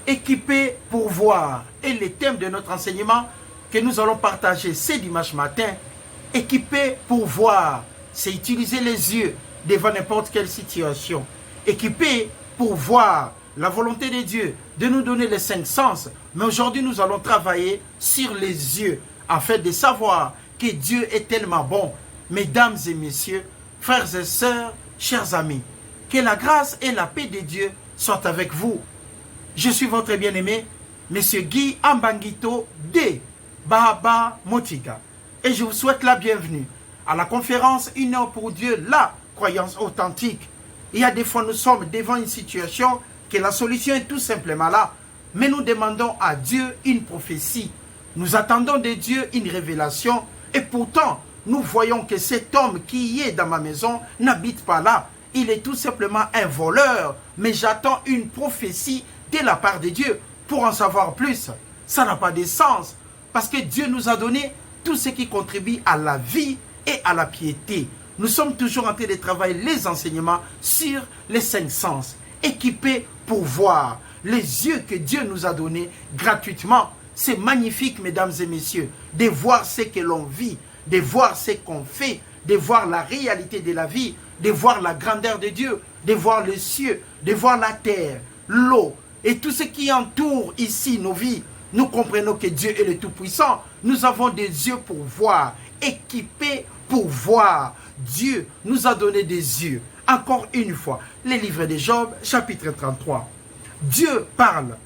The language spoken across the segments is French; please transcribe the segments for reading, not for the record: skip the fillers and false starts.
équipés pour voir. Et le thème de notre enseignement que nous allons partager ce dimanche matin, équipés pour voir, c'est utiliser les yeux devant n'importe quelle situation. Équipés pour voir la volonté de Dieu, de nous donner les 5 sens. Mais aujourd'hui, nous allons travailler sur les yeux, afin de savoir que Dieu est tellement bon. Mesdames et messieurs, frères et sœurs, chers amis, que la grâce et la paix de Dieu soient avec vous. Je suis votre bien-aimé, Monsieur Guy Ambangito de Bahaba Motiga. Et je vous souhaite la bienvenue à la conférence Une heure pour Dieu, la croyance authentique. Il y a des fois, nous sommes devant une situation que la solution est tout simplement là. Mais nous demandons à Dieu une prophétie. Nous attendons de Dieu une révélation. Et pourtant, nous voyons que cet homme qui est dans ma maison n'habite pas là. Il est tout simplement un voleur. Mais j'attends une prophétie de la part de Dieu pour en savoir plus. Ça n'a pas de sens. Parce que Dieu nous a donné tout ce qui contribue à la vie et à la piété. Nous sommes toujours en train de travailler les enseignements sur les 5 sens. Équipés pour voir les yeux que Dieu nous a donnés gratuitement. C'est magnifique, mesdames et messieurs, de voir ce que l'on vit, de voir ce qu'on fait, de voir la réalité de la vie, de voir la grandeur de Dieu, de voir les cieux, de voir la terre, l'eau et tout ce qui entoure ici nos vies. Nous comprenons que Dieu est le Tout-Puissant. Nous avons des yeux pour voir, équipés pour voir. Dieu nous a donné des yeux. Encore une fois, les livres de Job, chapitre 33. Dieu parle,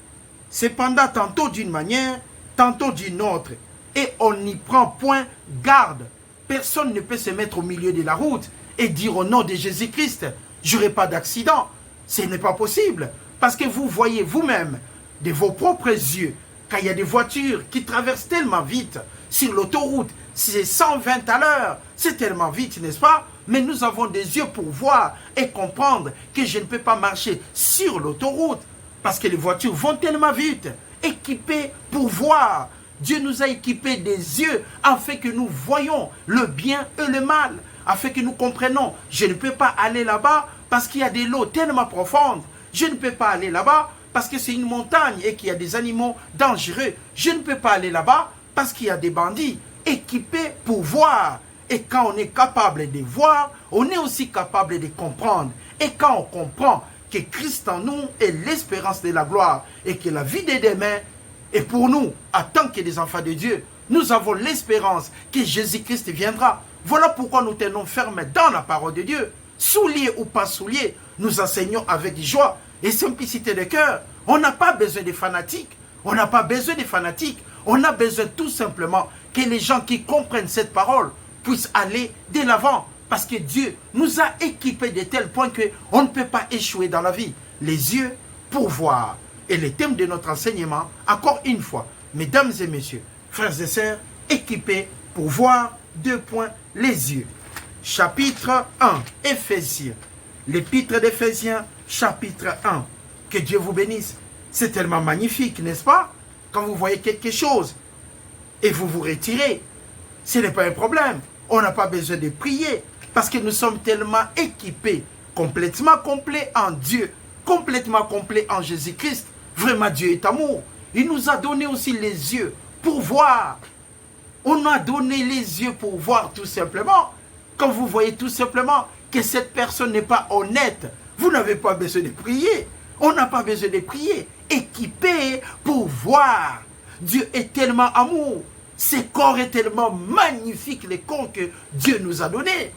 cependant tantôt d'une manière, tantôt d'une autre. Et on n'y prend point garde. Personne ne peut se mettre au milieu de la route et dire au nom de Jésus-Christ, j'aurai pas d'accident. Ce n'est pas possible. Parce que vous voyez vous-même, de vos propres yeux, quand il y a des voitures qui traversent tellement vite sur l'autoroute, c'est 120 à l'heure, c'est tellement vite, n'est-ce pas? Mais nous avons des yeux pour voir et comprendre que je ne peux pas marcher sur l'autoroute parce que les voitures vont tellement vite. Équipés pour voir. Dieu nous a équipés des yeux afin que nous voyons le bien et le mal, afin que nous comprenions, je ne peux pas aller là-bas parce qu'il y a de l'eau tellement profonde. Je ne peux pas aller là-bas parce que c'est une montagne et qu'il y a des animaux dangereux. Je ne peux pas aller là-bas parce qu'il y a des bandits. Équipés pour voir. Et quand on est capable de voir, on est aussi capable de comprendre. Et quand on comprend que Christ en nous est l'espérance de la gloire et que la vie de demain est pour nous, en tant que des enfants de Dieu, nous avons l'espérance que Jésus-Christ viendra. Voilà pourquoi nous tenons fermes dans la parole de Dieu. Souliers ou pas souliers, nous enseignons avec joie et simplicité de cœur. On n'a pas besoin de fanatiques. On n'a pas besoin de fanatiques. On a besoin tout simplement que les gens qui comprennent cette parole puissent aller de l'avant. Parce que Dieu nous a équipés de tel point qu'on ne peut pas échouer dans la vie. Les yeux pour voir. Et le thème de notre enseignement, encore une fois, mesdames et messieurs, frères et sœurs, équipés pour voir, 2 points, les yeux. Chapitre 1, Éphésiens. L'épître d'Éphésiens, chapitre 1. Que Dieu vous bénisse. C'est tellement magnifique, n'est-ce pas? Quand vous voyez quelque chose et vous vous retirez, ce n'est pas un problème. On n'a pas besoin de prier parce que nous sommes tellement équipés, complètement complets en Dieu, complètement complets en Jésus-Christ. Vraiment, Dieu est amour. Il nous a donné aussi les yeux pour voir. On a donné les yeux pour voir tout simplement. Quand vous voyez tout simplement que cette personne n'est pas honnête, vous n'avez pas besoin de prier. On n'a pas besoin de prier. Équipé pour voir. Dieu est tellement amour. Ce corps est tellement magnifique, les corps que Dieu nous a donnés.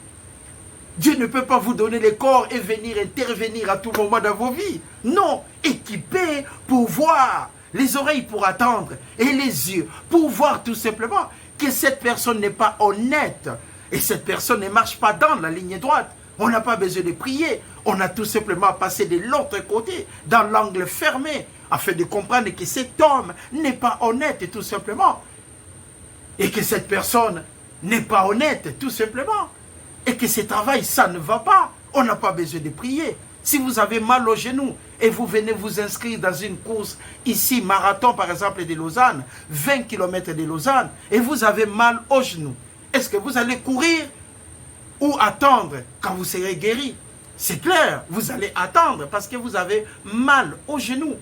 Dieu ne peut pas vous donner les corps et venir intervenir à tout moment dans vos vies. Non, équipé pour voir. Les oreilles pour attendre et les yeux pour voir tout simplement que cette personne n'est pas honnête. Et cette personne ne marche pas dans la ligne droite. On n'a pas besoin de prier. On a tout simplement passé de l'autre côté, dans l'angle fermé, afin de comprendre que cet homme n'est pas honnête, tout simplement. Et que cette personne n'est pas honnête, tout simplement. Et que ce travail, ça ne va pas. On n'a pas besoin de prier. Si vous avez mal au genou et vous venez vous inscrire dans une course ici, marathon par exemple de Lausanne, 20 km de Lausanne, et vous avez mal au genou, est-ce que vous allez courir ou attendre quand vous serez guéri? C'est clair, vous allez attendre parce que vous avez mal au genou.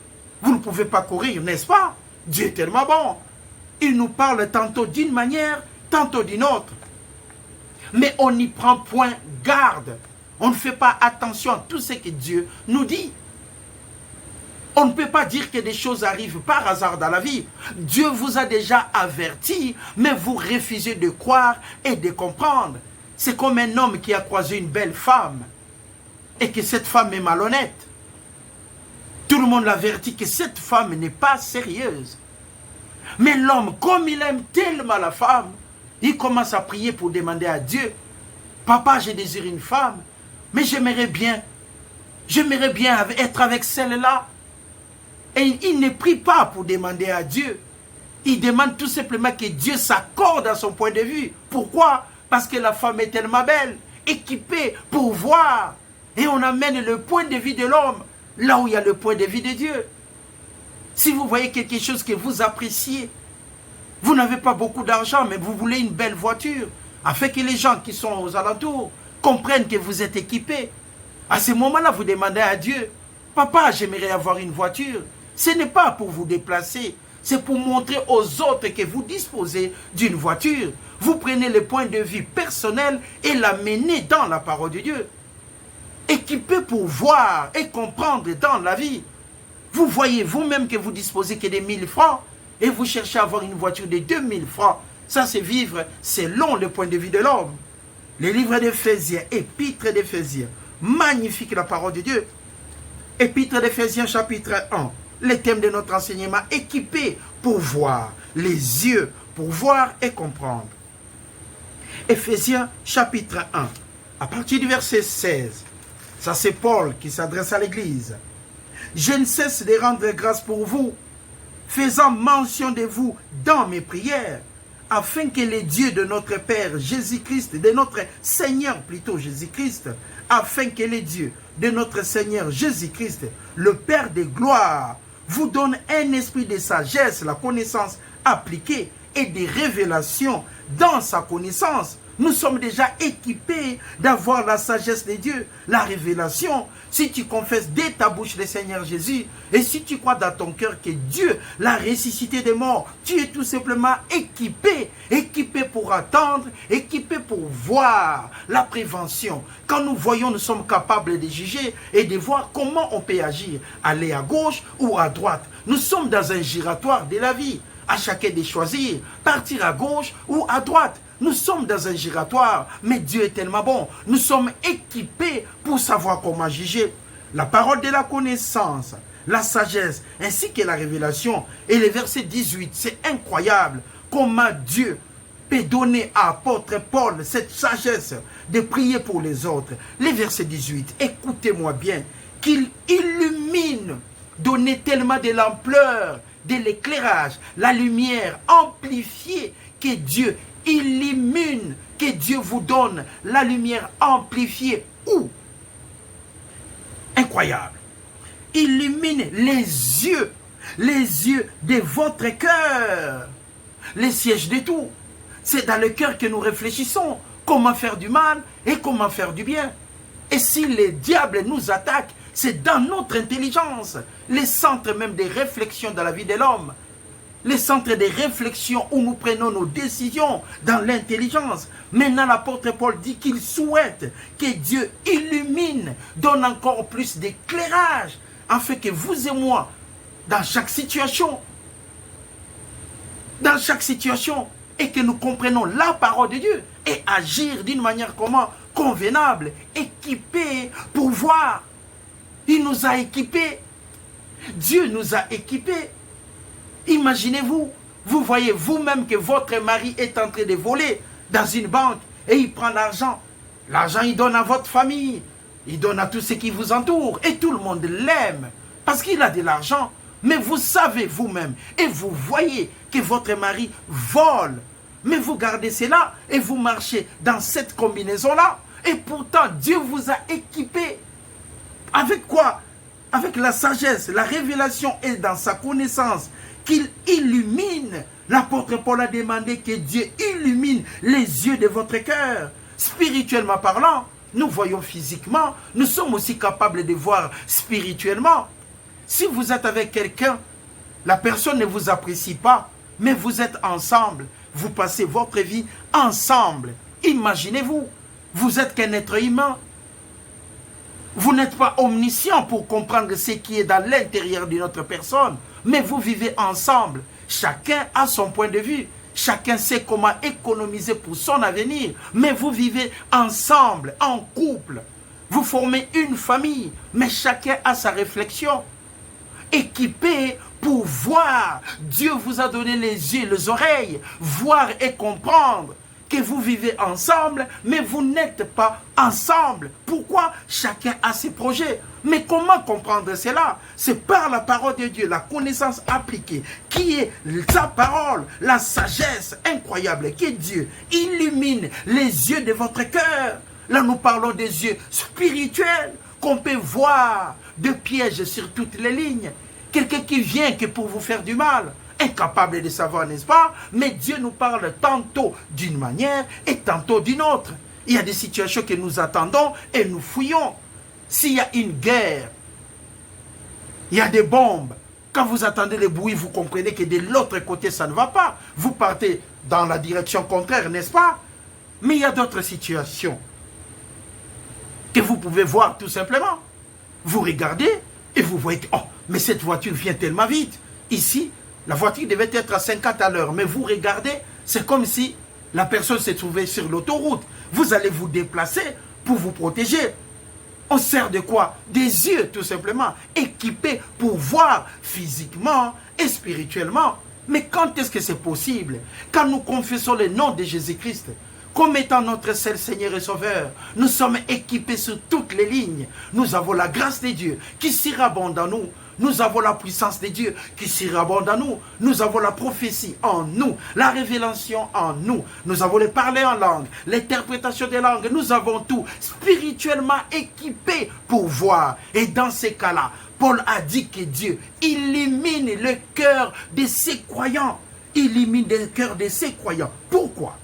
Vous ne pouvez pas courir, n'est-ce pas? Dieu est tellement bon. Il nous parle tantôt d'une manière, tantôt d'une autre. Mais on n'y prend point garde. On ne fait pas attention à tout ce que Dieu nous dit. On ne peut pas dire que des choses arrivent par hasard dans la vie. Dieu vous a déjà averti, mais vous refusez de croire et de comprendre. C'est comme un homme qui a croisé une belle femme et que cette femme est malhonnête. Tout le monde l'avertit que cette femme n'est pas sérieuse. Mais l'homme, comme il aime tellement la femme, il commence à prier pour demander à Dieu, « Papa, je désire une femme, mais j'aimerais bien être avec celle-là. » Et il ne prie pas pour demander à Dieu. Il demande tout simplement que Dieu s'accorde à son point de vue. Pourquoi? Parce que la femme est tellement belle, équipée pour voir. Et on amène le point de vue de l'homme là où il y a le point de vue de Dieu. Si vous voyez quelque chose que vous appréciez, vous n'avez pas beaucoup d'argent, mais vous voulez une belle voiture, afin que les gens qui sont aux alentours comprennent que vous êtes équipés. À ce moment-là, vous demandez à Dieu, « Papa, j'aimerais avoir une voiture. » Ce n'est pas pour vous déplacer, c'est pour montrer aux autres que vous disposez d'une voiture. Vous prenez le point de vue personnel et l'amenez dans la parole de Dieu. Équipé pour voir et comprendre dans la vie. Vous voyez vous-même que vous disposez que de 1000 francs et vous cherchez à avoir une voiture de 2000 francs. Ça, c'est vivre selon le point de vue de l'homme. Le livre d'Éphésiens, épître d'Éphésiens, magnifique la parole de Dieu. Épître d'Éphésiens, chapitre 1. Le thème de notre enseignement, équipé pour voir, les yeux pour voir et comprendre. Éphésiens chapitre 1, à partir du verset 16, ça c'est Paul qui s'adresse à l'église. Je ne cesse de rendre grâce pour vous, faisant mention de vous dans mes prières, afin que les dieux de notre Père Jésus-Christ, de notre Seigneur plutôt Jésus-Christ, afin que les dieux de notre Seigneur Jésus-Christ, le Père de gloire, vous donne un esprit de sagesse, la connaissance appliquée et des révélations dans sa connaissance. Nous sommes déjà équipés d'avoir la sagesse de Dieu, la révélation. Si tu confesses dès ta bouche le Seigneur Jésus, et si tu crois dans ton cœur que Dieu l'a ressuscité des morts, tu es tout simplement équipé, équipé pour attendre, équipé pour voir la prévention. Quand nous voyons, nous sommes capables de juger et de voir comment on peut agir, aller à gauche ou à droite. Nous sommes dans un giratoire de la vie, à chacun de choisir, partir à gauche ou à droite. Nous sommes dans un giratoire, mais Dieu est tellement bon. Nous sommes équipés pour savoir comment juger. La parole de la connaissance, la sagesse, ainsi que la révélation. Et le verset 18, c'est incroyable comment Dieu peut donner à l'apôtre Paul cette sagesse de prier pour les autres. Le verset 18, écoutez-moi bien, qu'il illumine, donner tellement de l'ampleur, de l'éclairage, la lumière amplifiée que Dieu illumine, que Dieu vous donne la lumière amplifiée. Où? Incroyable. Illumine les yeux de votre cœur. Les sièges de tout. C'est dans le cœur que nous réfléchissons comment faire du mal et comment faire du bien. Et si les diables nous attaquent, c'est dans notre intelligence, les centres même des réflexions dans la vie de l'homme. Les centres de réflexion où nous prenons nos décisions dans l'intelligence. Maintenant, l'apôtre Paul dit qu'il souhaite que Dieu illumine, donne encore plus d'éclairage, afin que vous et moi, dans chaque situation, et que nous comprenions la parole de Dieu et agir d'une manière comment convenable, équipé pour voir. Il nous a équipés. Dieu nous a équipés. Imaginez-vous, vous voyez vous-même que votre mari est en train de voler dans une banque et il prend l'argent. L'argent, il donne à votre famille, il donne à tous ceux qui vous entourent et tout le monde l'aime parce qu'il a de l'argent. Mais vous savez vous-même et vous voyez que votre mari vole. Mais vous gardez cela et vous marchez dans cette combinaison-là. Et pourtant, Dieu vous a équipé. Avec quoi? Avec la sagesse, la révélation et dans sa connaissance qu'il illumine. L'apôtre Paul a demandé que Dieu illumine les yeux de votre cœur. Spirituellement parlant, nous voyons physiquement, nous sommes aussi capables de voir spirituellement. Si vous êtes avec quelqu'un, la personne ne vous apprécie pas, mais vous êtes ensemble. Vous passez votre vie ensemble. Imaginez-vous, vous êtes qu'un être humain. Vous n'êtes pas omniscient pour comprendre ce qui est dans l'intérieur de notre personne, mais vous vivez ensemble. Chacun a son point de vue. Chacun sait comment économiser pour son avenir, mais vous vivez ensemble, en couple. Vous formez une famille, mais chacun a sa réflexion. Équipé pour voir. Dieu vous a donné les yeux, les oreilles, voir et comprendre que vous vivez ensemble, mais vous n'êtes pas ensemble. Pourquoi? Chacun a ses projets. Mais comment comprendre cela? C'est par la parole de Dieu, la connaissance appliquée, qui est sa parole, la sagesse incroyable que Dieu illumine les yeux de votre cœur. Là, nous parlons des yeux spirituels qu'on peut voir de pièges sur toutes les lignes. Quelqu'un qui vient que pour vous faire du mal, incapable de savoir, n'est-ce pas? Mais Dieu nous parle tantôt d'une manière et tantôt d'une autre. Il y a des situations que nous attendons et nous fouillons. S'il y a une guerre, il y a des bombes. Quand vous attendez les bruits, vous comprenez que de l'autre côté, ça ne va pas. Vous partez dans la direction contraire, n'est-ce pas? Mais il y a d'autres situations que vous pouvez voir tout simplement. Vous regardez et vous voyez que, oh, mais cette voiture vient tellement vite. Ici, la voiture devait être à 50 à l'heure, mais vous regardez, c'est comme si la personne s'est trouvée sur l'autoroute. Vous allez vous déplacer pour vous protéger. On sert de quoi? Des yeux, tout simplement, équipés pour voir physiquement et spirituellement. Mais quand est-ce que c'est possible? Quand nous confessons le nom de Jésus-Christ comme étant notre seul Seigneur et Sauveur, nous sommes équipés sur toutes les lignes. Nous avons la grâce de Dieu qui surabonde en nous. Nous avons la puissance de Dieu qui surabonde en nous. Nous avons la prophétie en nous, la révélation en nous. Nous avons le parler en langue, l'interprétation des langues. Nous avons tout spirituellement équipé pour voir. Et dans ces cas-là, Paul a dit que Dieu illumine le cœur de ses croyants. Illumine le cœur de ses croyants. Pourquoi?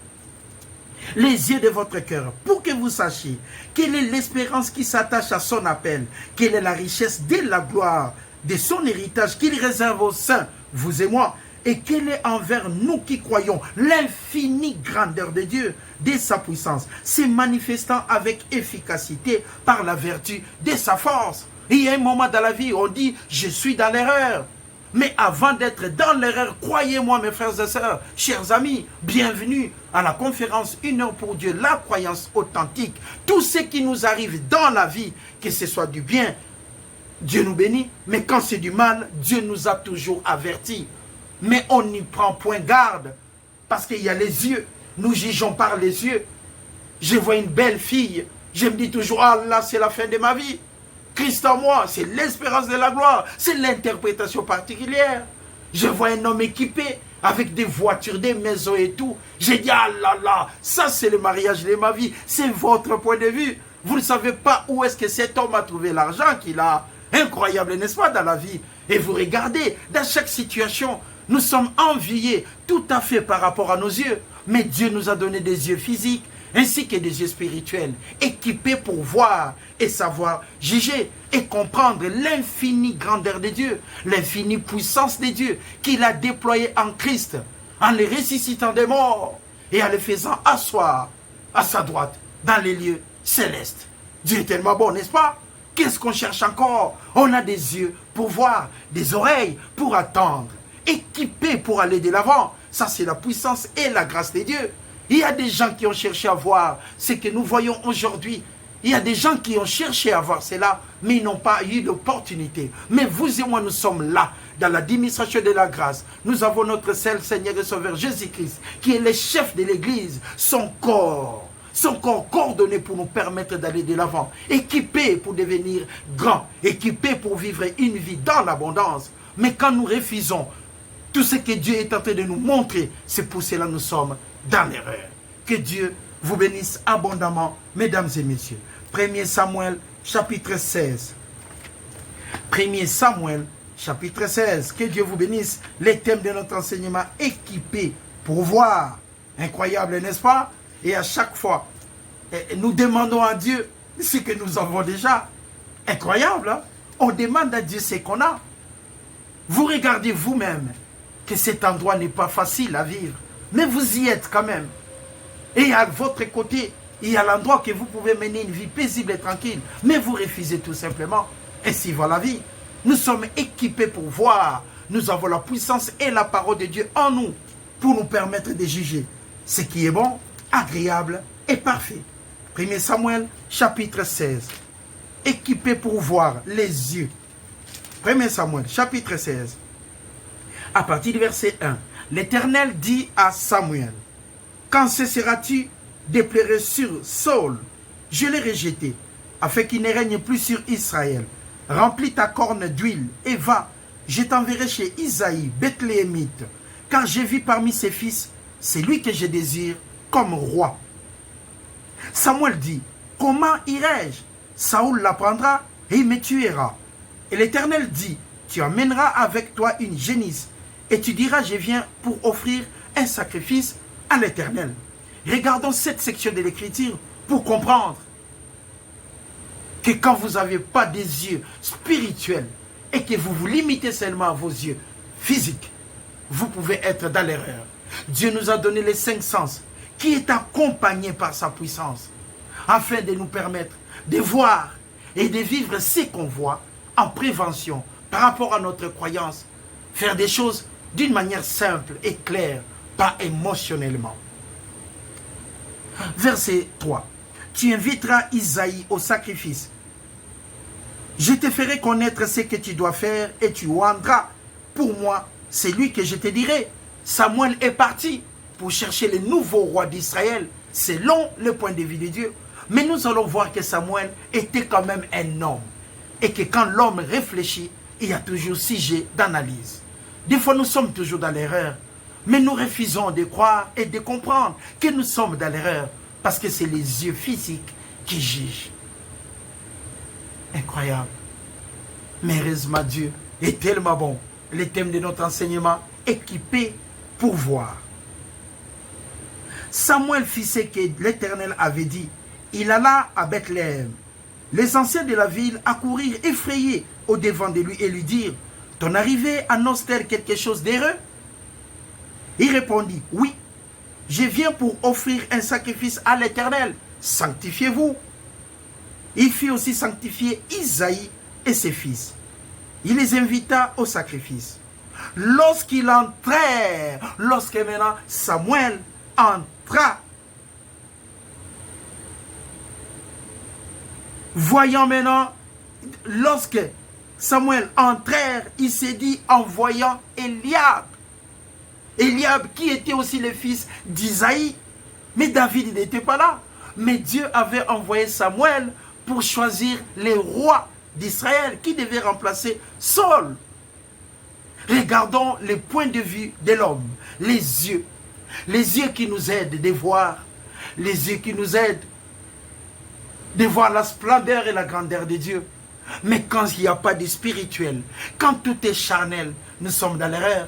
Les yeux de votre cœur, pour que vous sachiez quelle est l'espérance qui s'attache à son appel, quelle est la richesse de la gloire de son héritage qu'il réserve aux saints, vous et moi, et quelle est envers nous qui croyons l'infinie grandeur de Dieu, de sa puissance, se manifestant avec efficacité par la vertu de sa force. Et il y a un moment dans la vie où on dit « je suis dans l'erreur ». Mais avant d'être dans l'erreur, croyez-moi mes frères et sœurs, chers amis, bienvenue à la conférence 1 heure pour Dieu, la croyance authentique. Tout ce qui nous arrive dans la vie, que ce soit du bien, Dieu nous bénit. Mais quand c'est du mal, Dieu nous a toujours avertis. Mais on n'y prend point garde, parce qu'il y a les yeux. Nous jugeons par les yeux. Je vois une belle fille, je me dis toujours, ah là c'est la fin de ma vie. Christ en moi, c'est l'espérance de la gloire, c'est l'interprétation particulière. Je vois un homme équipé avec des voitures, des maisons et tout. J'ai dit, ah là là, ça c'est le mariage de ma vie, c'est votre point de vue. Vous ne savez pas où est-ce que cet homme a trouvé l'argent qu'il a. Incroyable, n'est-ce pas, dans la vie? Et vous regardez, dans chaque situation, nous sommes enviés tout à fait par rapport à nos yeux. Mais Dieu nous a donné des yeux physiques, ainsi que des yeux spirituels, équipés pour voir et savoir juger et comprendre l'infinie grandeur de Dieu, l'infinie puissance de Dieu qu'il a déployée en Christ, en les ressuscitant des morts et en les faisant asseoir à sa droite dans les lieux célestes. Dieu est tellement bon, n'est-ce pas? Qu'est-ce qu'on cherche encore? On a des yeux pour voir, des oreilles pour attendre, équipés pour aller de l'avant. Ça, c'est la puissance et la grâce de Dieu. Il y a des gens qui ont cherché à voir ce que nous voyons aujourd'hui. Il y a des gens qui ont cherché à voir cela, mais ils n'ont pas eu l'opportunité. Mais vous et moi, nous sommes là, dans la démonstration de la grâce. Nous avons notre seul Seigneur et Sauveur Jésus-Christ, qui est le chef de l'Église, son corps coordonné pour nous permettre d'aller de l'avant, équipé pour devenir grand, équipé pour vivre une vie dans l'abondance. Mais quand nous refusons tout ce que Dieu est en train de nous montrer, c'est pour cela que nous sommes dans l'erreur. Que Dieu vous bénisse abondamment, mesdames et messieurs. 1 Samuel, chapitre 16. 1 Samuel, chapitre 16. Que Dieu vous bénisse. Les thèmes de notre enseignement, équipés pour voir. Incroyable, n'est-ce pas? Et à chaque fois, nous demandons à Dieu ce que nous avons déjà. Incroyable, hein? On demande à Dieu ce qu'on a. Vous regardez vous-même que cet endroit n'est pas facile à vivre, mais vous y êtes quand même. Et à votre côté, il y a l'endroit que vous pouvez mener une vie paisible et tranquille, mais vous refusez tout simplement. Ainsi va la vie. Nous sommes équipés pour voir. Nous avons la puissance et la parole de Dieu en nous pour nous permettre de juger ce qui est bon, agréable et parfait. 1 Samuel chapitre 16. Équipés pour voir les yeux. 1 Samuel chapitre 16. À partir du verset 1. L'Éternel dit à Samuel, quand cesseras-tu de pleurer sur Saul? Je l'ai rejeté, afin qu'il ne règne plus sur Israël. Remplis ta corne d'huile et va, je t'enverrai chez Isaïe, Bethléemite, car j'ai vu parmi ses fils, c'est lui que je désire comme roi. Samuel dit, comment irai-je? Saoul l'apprendra et il me tuera. Et l'Éternel dit, tu emmèneras avec toi une génisse, et tu diras, je viens pour offrir un sacrifice à l'Éternel. Regardons cette section de l'Écriture pour comprendre que quand vous n'avez pas des yeux spirituels et que vous vous limitez seulement à vos yeux physiques, vous pouvez être dans l'erreur. Dieu nous a donné les 5 sens qui est accompagné par sa puissance afin de nous permettre de voir et de vivre ce qu'on voit en prévention par rapport à notre croyance. Faire des choses d'une manière simple et claire, pas émotionnellement. Verset 3. Tu inviteras Isaïe au sacrifice. Je te ferai connaître ce que tu dois faire et tu rendras pour moi celui que je te dirai. Samuel est parti pour chercher le nouveau roi d'Israël selon le point de vue de Dieu. Mais nous allons voir que Samuel était quand même un homme. Et que quand l'homme réfléchit, il y a toujours sujet d'analyse. Des fois, nous sommes toujours dans l'erreur. Mais nous refusons de croire et de comprendre que nous sommes dans l'erreur. Parce que c'est les yeux physiques qui jugent. Incroyable. Mais heureusement, Dieu est tellement bon. Le thème de notre enseignement, équipé pour voir. Samuel fit ce que l'Éternel avait dit. Il alla à Bethléem. Les anciens de la ville accoururent effrayés au devant de lui et lui dirent, ton arrivée annonce-t-elle quelque chose d'heureux? Il répondit, oui, je viens pour offrir un sacrifice à l'Éternel. Sanctifiez-vous. Il fit aussi sanctifier Isaïe et ses fils. Il les invita au sacrifice. Lorsqu'ils entrèrent, lorsque maintenant Samuel entra, voyant maintenant, lorsque Samuel entrèrent, il s'est dit en voyant Eliab. Eliab qui était aussi le fils d'Isaïe. Mais David n'était pas là. Mais Dieu avait envoyé Samuel pour choisir les rois d'Israël qui devaient remplacer Saul. Regardons le point de vue de l'homme, les yeux qui nous aident de voir, les yeux qui nous aident de voir la splendeur et la grandeur de Dieu. Mais quand il n'y a pas de spirituel, quand tout est charnel, nous sommes dans l'erreur.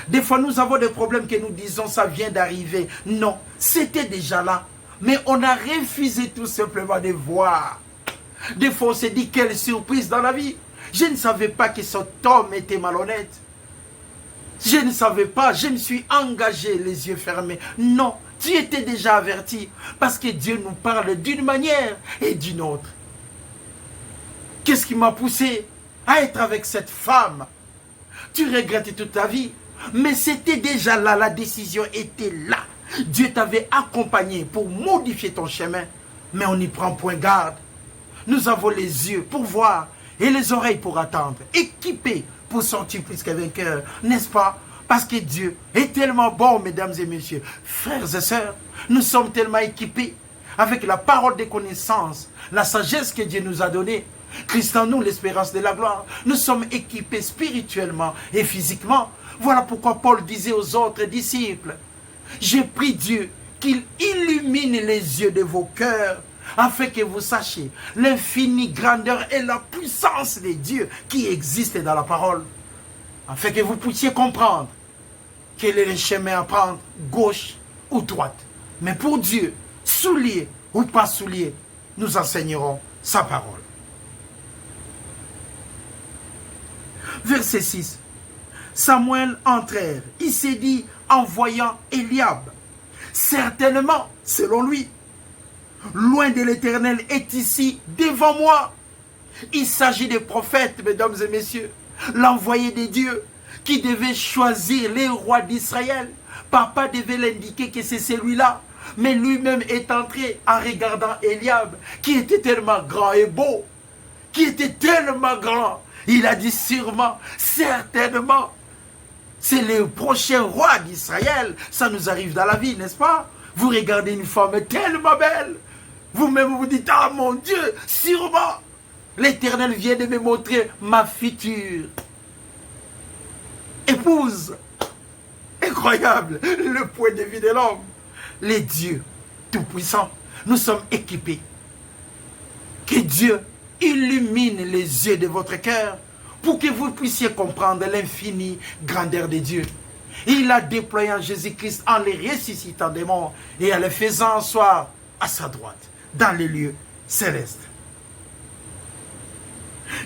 Des fois, nous avons des problèmes que nous disons, ça vient d'arriver. Non, c'était déjà là. Mais on a refusé tout simplement de voir. Des fois, on s'est dit, quelle surprise dans la vie. Je ne savais pas que cet homme était malhonnête. Je ne savais pas, je me suis engagé les yeux fermés. Non, tu étais déjà averti. Parce que Dieu nous parle d'une manière et d'une autre. Qu'est-ce qui m'a poussé à être avec cette femme? Tu regrettes toute ta vie. Mais c'était déjà là, la décision était là. Dieu t'avait accompagné pour modifier ton chemin. Mais on n'y prend point garde. Nous avons les yeux pour voir et les oreilles pour attendre. Équipés pour sortir plus que vainqueurs, n'est-ce pas? Parce que Dieu est tellement bon, mesdames et messieurs, frères et sœurs. Nous sommes tellement équipés avec la parole de connaissance, la sagesse que Dieu nous a donnée. Christ en nous, l'espérance de la gloire. Nous sommes équipés spirituellement et physiquement. Voilà pourquoi Paul disait aux autres disciples, j'ai prie Dieu qu'il illumine les yeux de vos cœurs afin que vous sachiez l'infinie grandeur et la puissance de Dieu qui existe dans la parole. Afin que vous puissiez comprendre quel est le chemin à prendre, gauche ou droite. Mais pour Dieu, soulier ou pas soulier, nous enseignerons sa parole. Verset 6. Samuel entrèrent. Il s'est dit en voyant Eliab. Certainement, selon lui, loin de l'Éternel est ici devant moi. Il s'agit des prophètes, mesdames et messieurs, l'envoyé de Dieu qui devait choisir les rois d'Israël. Papa devait l'indiquer que c'est celui-là. Mais lui-même est entré en regardant Eliab, qui était tellement grand et beau, qui était tellement grand. Il a dit sûrement, certainement, c'est le prochain roi d'Israël. Ça nous arrive dans la vie, n'est-ce pas? Vous regardez une femme tellement belle. Vous-même vous dites, ah mon Dieu, sûrement, l'Éternel vient de me montrer ma future épouse. Incroyable, le point de vue de l'homme. Les dieux tout-puissants, nous sommes équipés. Que Dieu illumine les yeux de votre cœur pour que vous puissiez comprendre l'infinie grandeur de Dieu. Il a déployé en Jésus-Christ en les ressuscitant des morts et en les faisant asseoir à sa droite, dans les lieux célestes.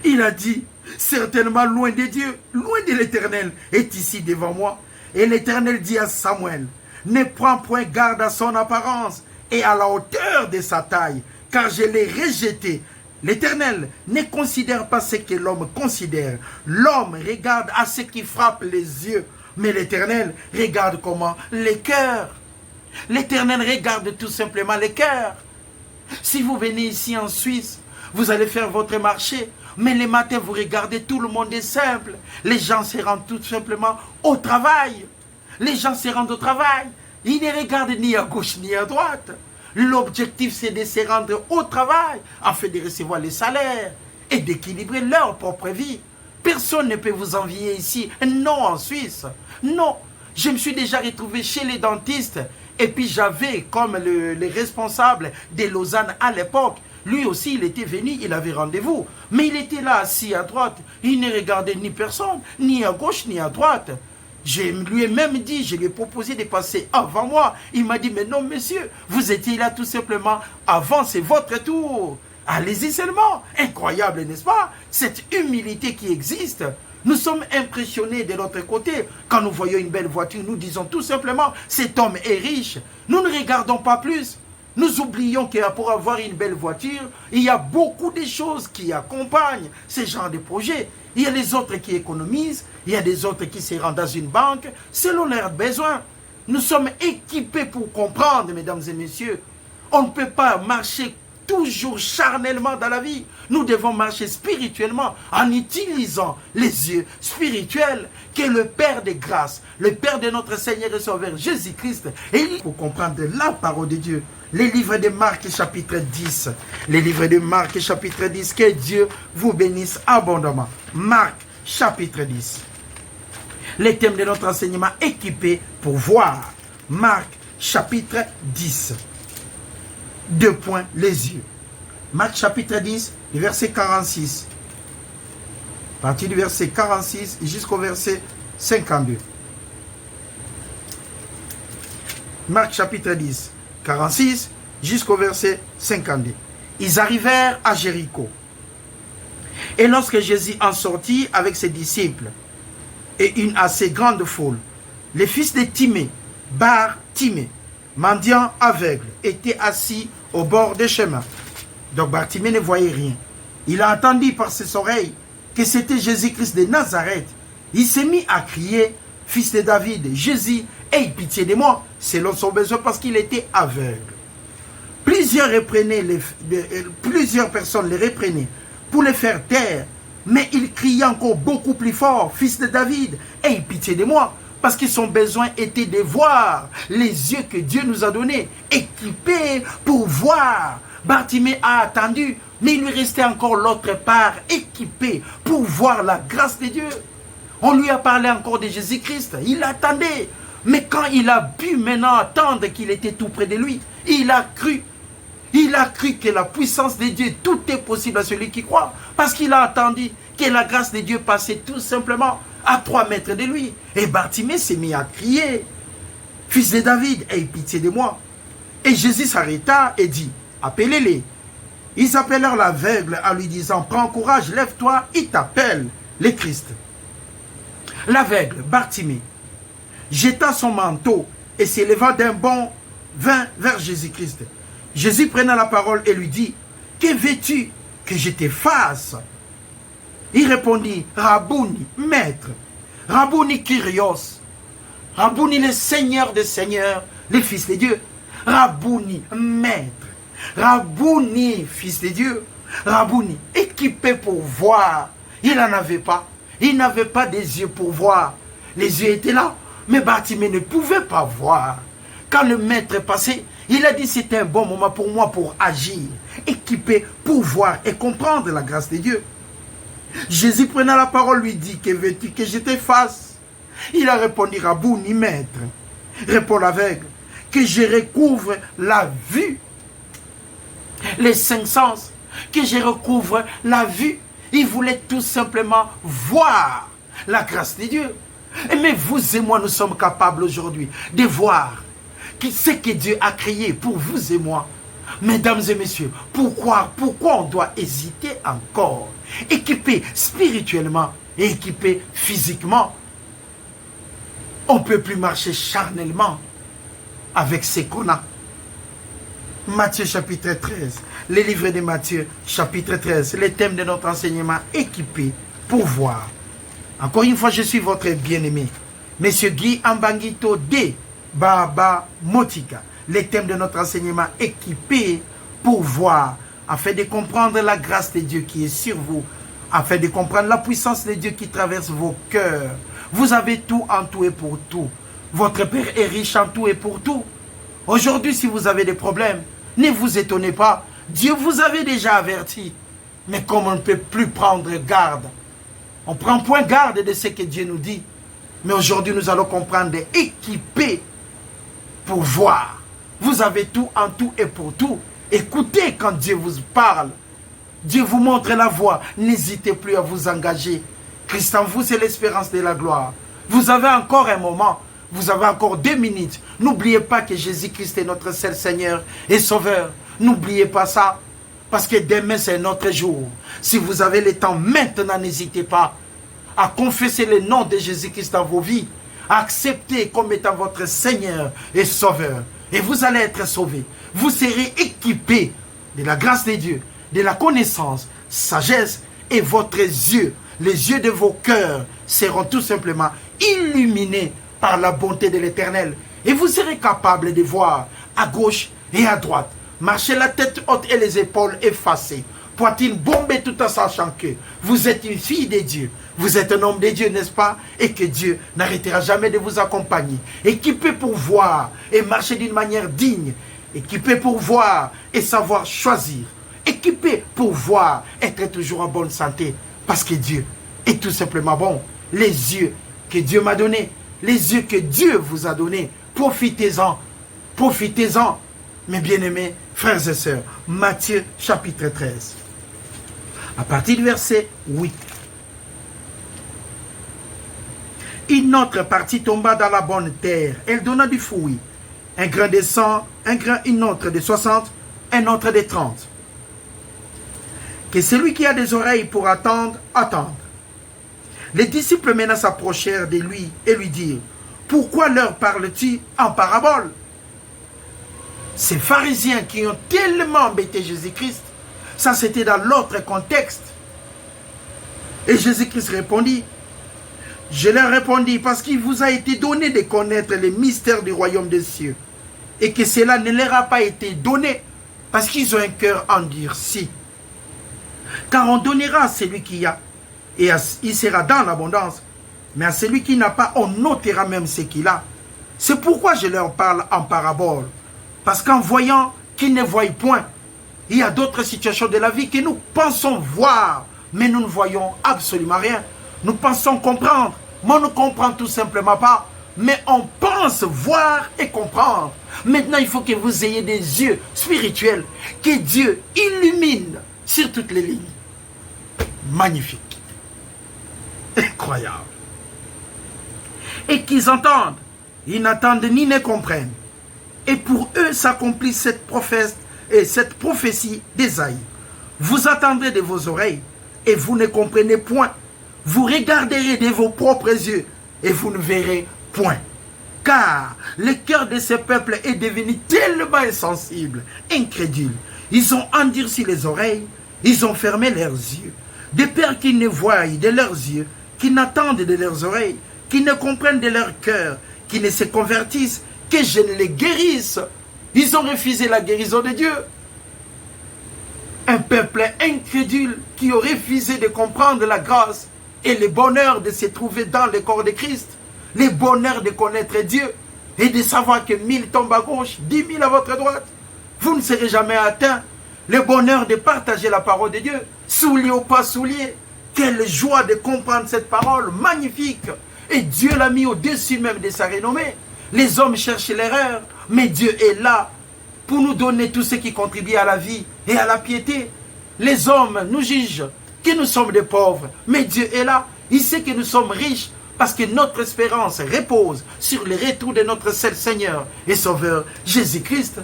Il a dit, certainement loin de Dieu, loin de l'Éternel, est ici devant moi. Et l'Éternel dit à Samuel, ne prends point garde à son apparence et à la hauteur de sa taille, car je l'ai rejeté. L'Éternel ne considère pas ce que l'homme considère. L'homme regarde à ce qui frappe les yeux, mais l'Éternel regarde comment? Les cœurs. L'Éternel regarde tout simplement les cœurs. Si vous venez ici en Suisse, vous allez faire votre marché, mais le matin vous regardez, tout le monde est simple. Les gens se rendent tout simplement au travail. Les gens se rendent au travail. Ils ne regardent ni à gauche ni à droite. L'objectif, c'est de se rendre au travail afin de recevoir les salaires et d'équilibrer leur propre vie. Personne ne peut vous envier ici. Non, en Suisse. Non. Je me suis déjà retrouvé chez les dentistes. Et puis j'avais comme le responsable de Lausanne à l'époque. Lui aussi, il était venu, il avait rendez-vous. Mais il était là, assis à droite. Il ne regardait ni personne, ni à gauche, ni à droite. Je lui ai même dit, je lui ai proposé de passer avant moi. Il m'a dit, mais non, monsieur, vous étiez là tout simplement avant, c'est votre tour. Allez-y seulement. Incroyable, n'est-ce pas? Cette humilité qui existe. Nous sommes impressionnés de l'autre côté. Quand nous voyons une belle voiture, nous disons tout simplement, cet homme est riche. Nous ne regardons pas plus. Nous oublions que pour avoir une belle voiture, il y a beaucoup de choses qui accompagnent ce genre de projet. Il y a les autres qui économisent, il y a des autres qui se rendent dans une banque selon leurs besoins. Nous sommes équipés pour comprendre, mesdames et messieurs. On ne peut pas marcher toujours charnellement dans la vie. Nous devons marcher spirituellement en utilisant les yeux spirituels que le Père de grâce, le Père de notre Seigneur et Sauveur Jésus-Christ. Et il faut comprendre la parole de Dieu. Les livres de Marc chapitre 10. Les livres de Marc chapitre 10. Que Dieu vous bénisse abondamment. Marc chapitre 10. Le thème de notre enseignement, équipé pour voir. Marc chapitre 10. 2 points, les yeux. Marc chapitre 10, verset 46. À partir du verset 46 jusqu'au verset 52. Marc chapitre 10, 46 jusqu'au verset 52. Ils arrivèrent à Jéricho. Et lorsque Jésus en sortit avec ses disciples et une assez grande foule, les fils de Timée, Bar-Timée, mendiant aveugle, était assis au bord des chemins. Donc Bartimée ne voyait rien. Il a entendu par ses oreilles que c'était Jésus-Christ de Nazareth. Il s'est mis à crier, fils de David, Jésus, aie pitié de moi, selon son besoin, parce qu'il était aveugle. Plusieurs personnes les reprenaient pour les faire taire, mais il criait encore beaucoup plus fort, fils de David, aie pitié de moi. Parce que son besoin était de voir les yeux que Dieu nous a donnés, équipés pour voir. Bartimée a attendu, mais il lui restait encore l'autre part, équipé pour voir la grâce de Dieu. On lui a parlé encore de Jésus-Christ, il attendait. Mais quand il a pu maintenant attendre qu'il était tout près de lui, il a cru. Il a cru que la puissance de Dieu, tout est possible à celui qui croit. Parce qu'il a attendu que la grâce de Dieu passait tout simplement à 3 mètres de lui. Et Bartimée s'est mis à crier, fils de David, aie pitié de moi. Et Jésus s'arrêta et dit, appelez-les. Ils appelèrent l'aveugle en lui disant, prends courage, lève-toi, il t'appelle, le Christ. L'aveugle, Bartimée, jeta son manteau et s'éleva d'un bond vers Jésus-Christ. Jésus prenant la parole et lui dit, « Que veux-tu que je te fasse ?» Il répondit, « Rabouni, maître, Rabouni Kyrios, Rabouni le Seigneur des Seigneurs, le Fils de Dieu, Rabouni, maître, Rabouni, Fils de Dieu, Rabouni, équipé pour voir. » Il n'en avait pas. Il n'avait pas des yeux pour voir. Les yeux étaient là, mais Bartimée ne pouvait pas voir. Quand le maître est passé, il a dit c'était un bon moment pour moi pour agir, équipé pour voir et comprendre la grâce de Dieu. Jésus prenant la parole lui dit, que veux-tu que je te fasse? Il a répondu, Rabouni, maître, répond l'aveugle, que je recouvre la vue, les 5 sens, que je recouvre la vue. Il voulait tout simplement voir la grâce de Dieu. Mais vous et moi, nous sommes capables aujourd'hui de voir ce que Dieu a créé pour vous et moi. Mesdames et messieurs, pourquoi on doit hésiter encore? Équipé spirituellement et équipé physiquement, on ne peut plus marcher charnellement avec ce qu'on a. Matthieu chapitre 13, le livre de Matthieu chapitre 13, le thème de notre enseignement, équipé pour voir. Encore une fois, je suis votre bien-aimé, Monsieur Guy Ambangito de Baba Motika. Le thème de notre enseignement, équipé pour voir, afin de comprendre la grâce de Dieu qui est sur vous, afin de comprendre la puissance de Dieu qui traverse vos cœurs. Vous avez tout en tout et pour tout. Votre Père est riche en tout et pour tout. Aujourd'hui, si vous avez des problèmes, ne vous étonnez pas. Dieu vous avait déjà averti. Mais comme on ne peut plus prendre garde, on prend point garde de ce que Dieu nous dit. Mais aujourd'hui, nous allons comprendre équipé pour voir. Vous avez tout en tout et pour tout. Écoutez quand Dieu vous parle. Dieu vous montre la voie. N'hésitez plus à vous engager. Christ en vous, c'est l'espérance de la gloire. Vous avez encore un moment. Vous avez encore 2 minutes. N'oubliez pas que Jésus-Christ est notre seul Seigneur et Sauveur. N'oubliez pas ça. Parce que demain, c'est notre jour. Si vous avez le temps maintenant, n'hésitez pas à confesser le nom de Jésus-Christ dans vos vies. À accepter comme étant votre Seigneur et Sauveur. Et vous allez être sauvés. Vous serez équipés de la grâce de Dieu, de la connaissance, sagesse et votre yeux, les yeux de vos cœurs seront tout simplement illuminés par la bonté de l'Éternel. Et vous serez capable de voir à gauche et à droite. Marcher la tête haute et les épaules effacées. Poitrine bombée tout en sachant que vous êtes une fille de Dieu. Vous êtes un homme de Dieu, n'est-ce pas? Et que Dieu n'arrêtera jamais de vous accompagner. Équipé pour voir et marcher d'une manière digne. Équipé pour voir et savoir choisir. Équipé pour voir, être toujours en bonne santé. Parce que Dieu est tout simplement bon. Les yeux que Dieu m'a donnés, les yeux que Dieu vous a donnés, profitez-en. Profitez-en, mes bien-aimés frères et sœurs. Matthieu chapitre 13. À partir du verset 8. Une autre partie tomba dans la bonne terre. Elle donna du fruit. Un grain de 100, une autre de 60, un autre de 30. Que celui qui a des oreilles pour attendre, attende. Les disciples maintenant s'approchèrent de lui et lui dirent, pourquoi leur parles-tu en parabole? Ces pharisiens qui ont tellement embêté Jésus-Christ, ça c'était dans l'autre contexte. Et Jésus-Christ répondit, je leur répondis, parce qu'il vous a été donné de connaître les mystères du royaume des cieux, et que cela ne leur a pas été donné, parce qu'ils ont un cœur endurci. Car on donnera à celui qui a, et il sera dans l'abondance, mais à celui qui n'a pas, on ôtera même ce qu'il a. C'est pourquoi je leur parle en parabole. Parce qu'en voyant qu'ils ne voient point, il y a d'autres situations de la vie que nous pensons voir, mais nous ne voyons absolument rien. Nous pensons comprendre, mais on ne comprend tout simplement pas. Mais on pense voir et comprendre. Maintenant, il faut que vous ayez des yeux spirituels, que Dieu illumine sur toutes les lignes. Magnifique. Incroyable. Et qu'ils entendent, ils n'entendent ni ne comprennent. Et pour eux s'accomplit cette prophétie d'Ésaïe. Vous attendrez de vos oreilles et vous ne comprenez point. Vous regarderez de vos propres yeux et vous ne verrez point. Car le cœur de ce peuple est devenu tellement insensible, incrédule. Ils ont endurci les oreilles, ils ont fermé leurs yeux. De peur qu'ils ne voient de leurs yeux, qu'ils n'attendent de leurs oreilles, qu'ils ne comprennent de leur cœur, qu'ils ne se convertissent, que je ne les guérisse. Ils ont refusé la guérison de Dieu. Un peuple incrédule qui a refusé de comprendre la grâce et le bonheur de se trouver dans le corps de Christ, le bonheur de connaître Dieu et de savoir que 1000 tombent à gauche, 10 000 à votre droite. Vous ne serez jamais atteint. Le bonheur de partager la parole de Dieu, soulier ou pas soulier. Quelle joie de comprendre cette parole magnifique. Et Dieu l'a mis au-dessus même de sa renommée. Les hommes cherchent l'erreur, mais Dieu est là pour nous donner tout ce qui contribue à la vie et à la piété. Les hommes nous jugent que nous sommes des pauvres, mais Dieu est là. Il sait que nous sommes riches parce que notre espérance repose sur le retour de notre seul Seigneur et Sauveur Jésus-Christ.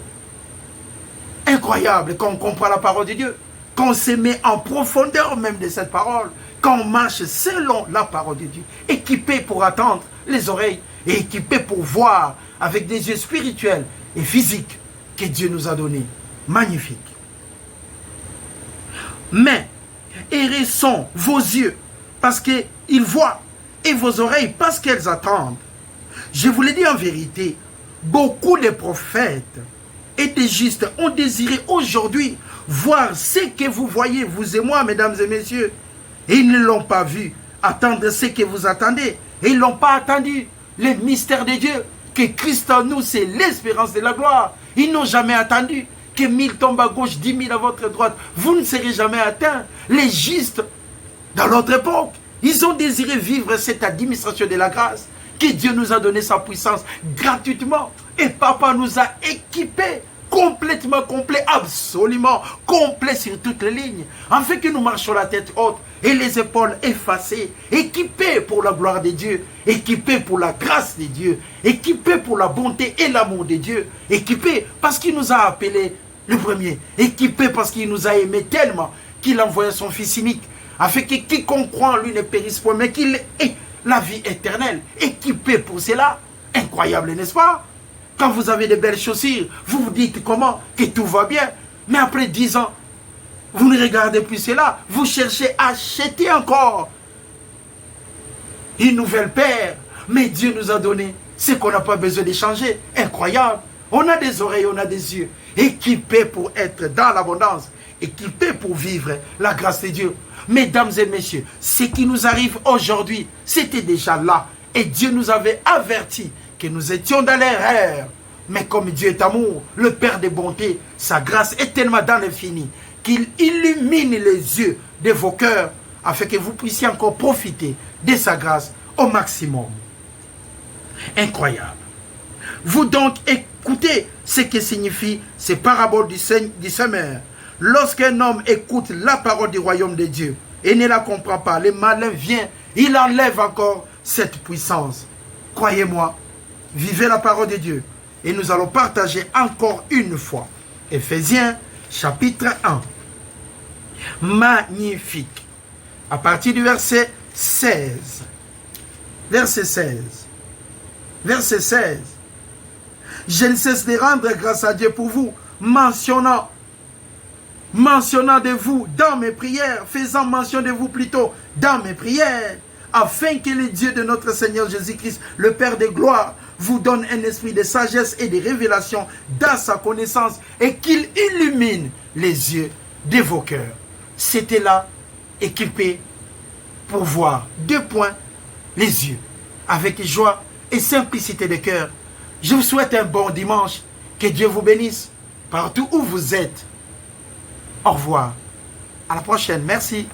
Incroyable quand on comprend la parole de Dieu, quand on se met en profondeur même de cette parole, quand on marche selon la parole de Dieu, équipé pour attendre les oreilles et équipé pour voir avec des yeux spirituels et physiques que Dieu nous a donnés. Magnifique. Mais errés sont vos yeux parce qu'ils voient et vos oreilles parce qu'elles attendent. Je vous le dis en vérité, beaucoup de prophètes et des justes ont désiré aujourd'hui voir ce que vous voyez, vous et moi, mesdames et messieurs. Et ils ne l'ont pas vu. Attendre ce que vous attendez. Et ils ne l'ont pas attendu. Le mystère de Dieu, que Christ en nous, c'est l'espérance de la gloire. Ils n'ont jamais attendu que 1000 tombent à gauche, 10 000 à votre droite. Vous ne serez jamais atteints. Les justes, dans notre époque, ils ont désiré vivre cette administration de la grâce, que Dieu nous a donné sa puissance gratuitement. Et Papa nous a équipés complètement complet, absolument complet sur toutes les lignes, afin que nous marchions la tête haute et les épaules effacées, équipés pour la gloire de Dieu, équipés pour la grâce de Dieu, équipés pour la bonté et l'amour de Dieu, équipés parce qu'il nous a appelés le premier, équipés parce qu'il nous a aimés tellement qu'il a envoyé son Fils unique, afin que quiconque croit en lui ne périsse point, mais qu'il ait la vie éternelle, équipés pour cela. Incroyable, n'est-ce pas? Quand vous avez de belles chaussures, vous vous dites comment? Que tout va bien. Mais après 10 ans, vous ne regardez plus cela. Vous cherchez à acheter encore une nouvelle paire. Mais Dieu nous a donné ce qu'on n'a pas besoin d'échanger. Incroyable. On a des oreilles, on a des yeux. Équipés pour être dans l'abondance. Équipés pour vivre la grâce de Dieu. Mesdames et messieurs, ce qui nous arrive aujourd'hui, c'était déjà là. Et Dieu nous avait avertis que nous étions dans l'erreur. Mais comme Dieu est amour, le Père de bonté, sa grâce est tellement dans l'infini qu'il illumine les yeux de vos cœurs afin que vous puissiez encore profiter de sa grâce au maximum. Incroyable. Vous donc écoutez ce que signifient ces paraboles du semeur. Lorsqu'un homme écoute la parole du royaume de Dieu et ne la comprend pas, le malin vient, il enlève encore cette puissance. Croyez-moi, vivez la parole de Dieu. Et nous allons partager encore une fois. Éphésiens chapitre 1. Magnifique. À partir du verset 16. Verset 16. Verset 16. Je ne cesse de rendre grâce à Dieu pour vous, mentionnant de vous dans mes prières, faisant mention de vous plutôt dans mes prières, afin que le Dieu de notre Seigneur Jésus-Christ, le Père de gloire, vous donne un esprit de sagesse et de révélation dans sa connaissance et qu'il illumine les yeux de vos cœurs. C'était là, équipé pour voir. 2 points, les yeux, avec joie et simplicité de cœur. Je vous souhaite un bon dimanche. Que Dieu vous bénisse partout où vous êtes. Au revoir. À la prochaine. Merci.